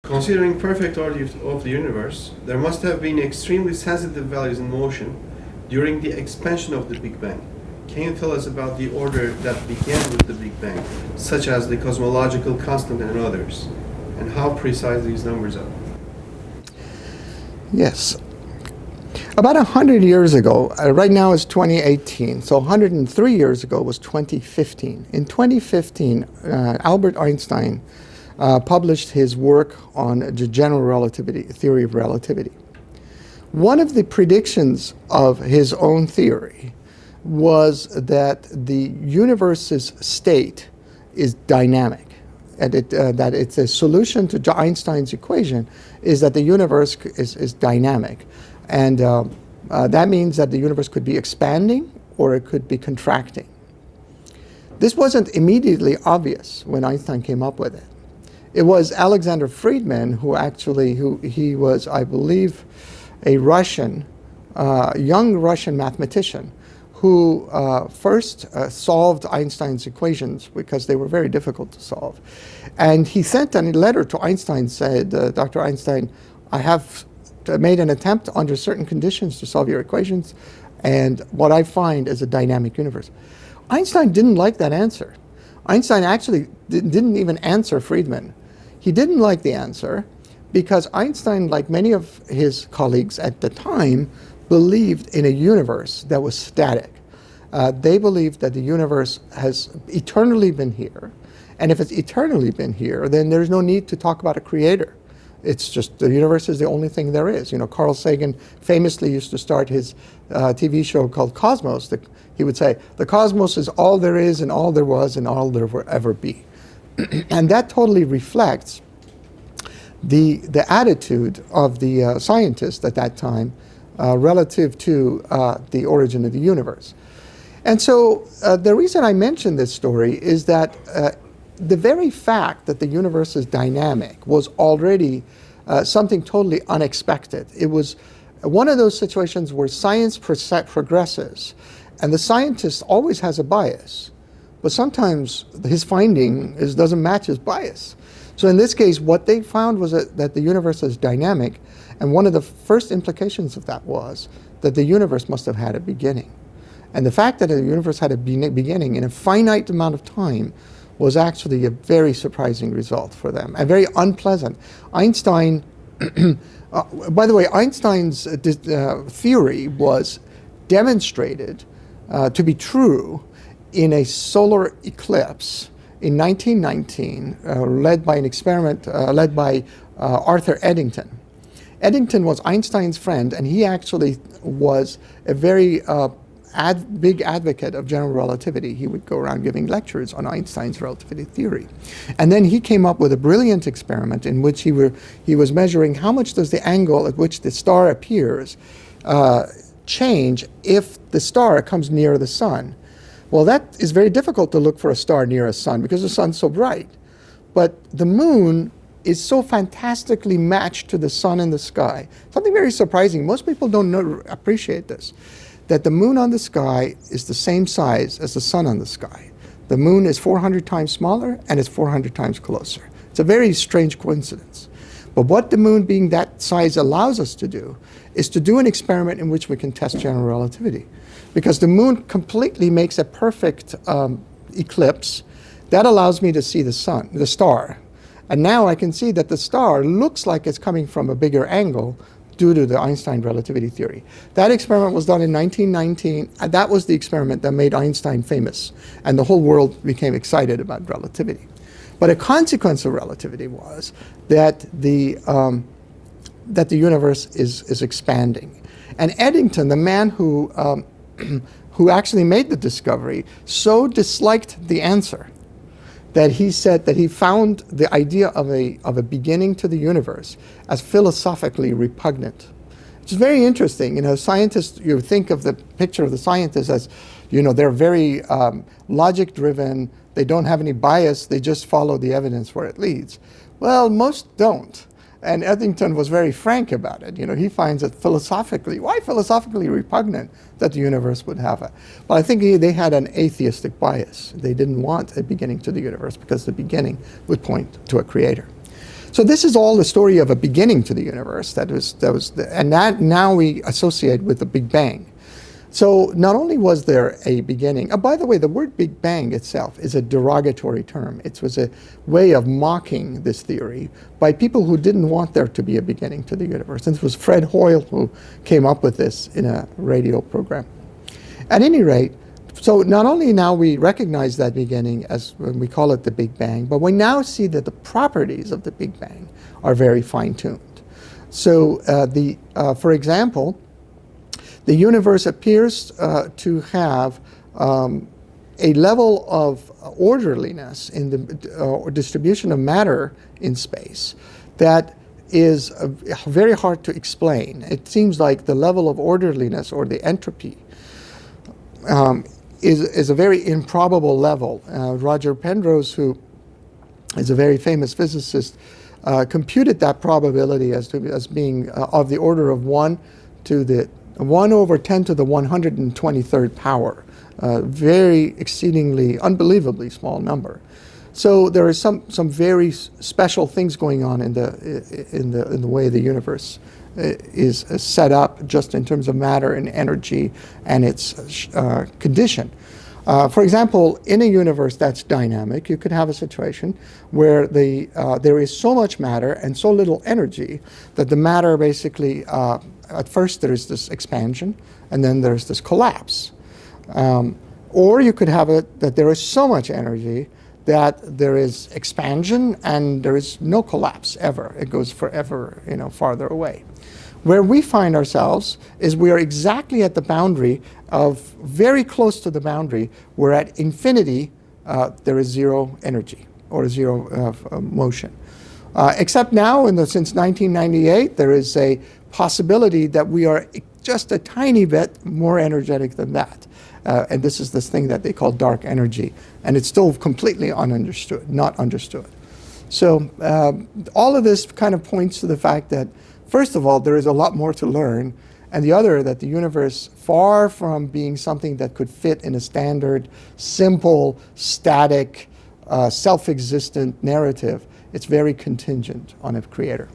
Considering perfect order of the universe, there must have been extremely sensitive values in motion during the expansion of the Big Bang. Can you tell us about the order that began with the Big Bang, such as the cosmological constant and others, and how precise these numbers are? Yes. About 100 years ago, right now it's 2018, so 103 years ago was 2015. In 2015, Albert Einstein published his work on the general relativity, theory of relativity. One of the predictions of his own theory was that the universe's state is dynamic, and that it's a solution to Einstein's equation is that the universe is dynamic. And that means that the universe could be expanding or it could be contracting. This wasn't immediately obvious when Einstein came up with it. It was Alexander Friedmann he was, I believe, a Russian, young Russian mathematician who first solved Einstein's equations because they were very difficult to solve. And he sent a letter to Einstein, said, Dr. Einstein, I have made an attempt under certain conditions to solve your equations, and what I find is a dynamic universe. Einstein didn't like that answer. Einstein actually didn't even answer Friedmann. He didn't like the answer because Einstein, like many of his colleagues at the time, believed in a universe that was static. They believed that the universe has eternally been here, and if it's eternally been here, then there's no need to talk about a creator. It's just the universe is the only thing there is. You know, Carl Sagan famously used to start his TV show called Cosmos. He would say, the cosmos is all there is and all there was and all there will ever be. And that totally reflects the attitude of the scientists at that time relative to the origin of the universe. And so the reason I mention this story is that the very fact that the universe is dynamic was already something totally unexpected. It was one of those situations where science progresses, and the scientist always has a bias, but sometimes his finding doesn't match his bias. So in this case, what they found was that the universe is dynamic, and one of the first implications of that was that the universe must have had a beginning. And the fact that the universe had a beginning in a finite amount of time was actually a very surprising result for them, and very unpleasant. Einstein, by the way, Einstein's theory was demonstrated to be true in a solar eclipse in 1919, led by an experiment led by Arthur Eddington. Eddington was Einstein's friend, and he actually was a very big advocate of general relativity. He would go around giving lectures on Einstein's relativity theory. And then he came up with a brilliant experiment in which he was measuring how much does the angle at which the star appears change if the star comes near the sun. Well, that is very difficult to look for a star near a sun because the sun's so bright. But the moon is so fantastically matched to the sun in the sky. Something very surprising. Most people don't appreciate this, that the moon on the sky is the same size as the sun on the sky. The moon is 400 times smaller and it's 400 times closer. It's a very strange coincidence. But what the moon being that size allows us to do is to do an experiment in which we can test general relativity. Because the moon completely makes a perfect eclipse. That allows me to see the sun, the star. And now I can see that the star looks like it's coming from a bigger angle due to the Einstein relativity theory. That experiment was done in 1919, and that was the experiment that made Einstein famous, and the whole world became excited about relativity. But a consequence of relativity was that the universe is expanding. And Eddington, the man who actually made the discovery, so disliked the answer that he said that he found the idea of a beginning to the universe as philosophically repugnant. It's very interesting. You know, scientists, you think of the picture of the scientists as, you know, they're very logic-driven, they don't have any bias, they just follow the evidence where it leads. Well, most don't. And Eddington was very frank about it. You know, he finds it philosophically repugnant that the universe would have it. But I think they had an atheistic bias. They didn't want a beginning to the universe because the beginning would point to a creator. So this is all the story of a beginning to the universe. And that now we associate with the Big Bang. So not only was there a beginning, by the way, the word Big Bang itself is a derogatory term. It was a way of mocking this theory by people who didn't want there to be a beginning to the universe. And it was Fred Hoyle who came up with this in a radio program. At any rate, so not only now we recognize that beginning as when we call it the Big Bang, but we now see that the properties of the Big Bang are very fine-tuned. So for example, the universe appears to have a level of orderliness in the distribution of matter in space that is very hard to explain. It seems like the level of orderliness or the entropy is a very improbable level. Roger Penrose, who is a very famous physicist, computed that probability as being of the order of 1 to the 1 over 10 to the 123rd power. Very exceedingly, unbelievably small number. So there is some very special things going on in the way the universe is set up, just in terms of matter and energy and its condition. For example, in a universe that's dynamic, you could have a situation where there is so much matter and so little energy that the matter basically, at first there is this expansion and then there's this collapse. Or you could have it that there is so much energy that there is expansion and there is no collapse ever. It goes forever, farther away. Where we find ourselves is we are exactly at the boundary of, very close to the boundary, where at infinity there is zero energy or zero motion. Except now, since 1998, there is a possibility that we are just a tiny bit more energetic than that. And this is this thing that they call dark energy. And it's still completely not understood. So all of this kind of points to the fact that, first of all, there is a lot more to learn, and the other, that the universe, far from being something that could fit in a standard, simple, static, self-existent narrative, it's very contingent on a creator.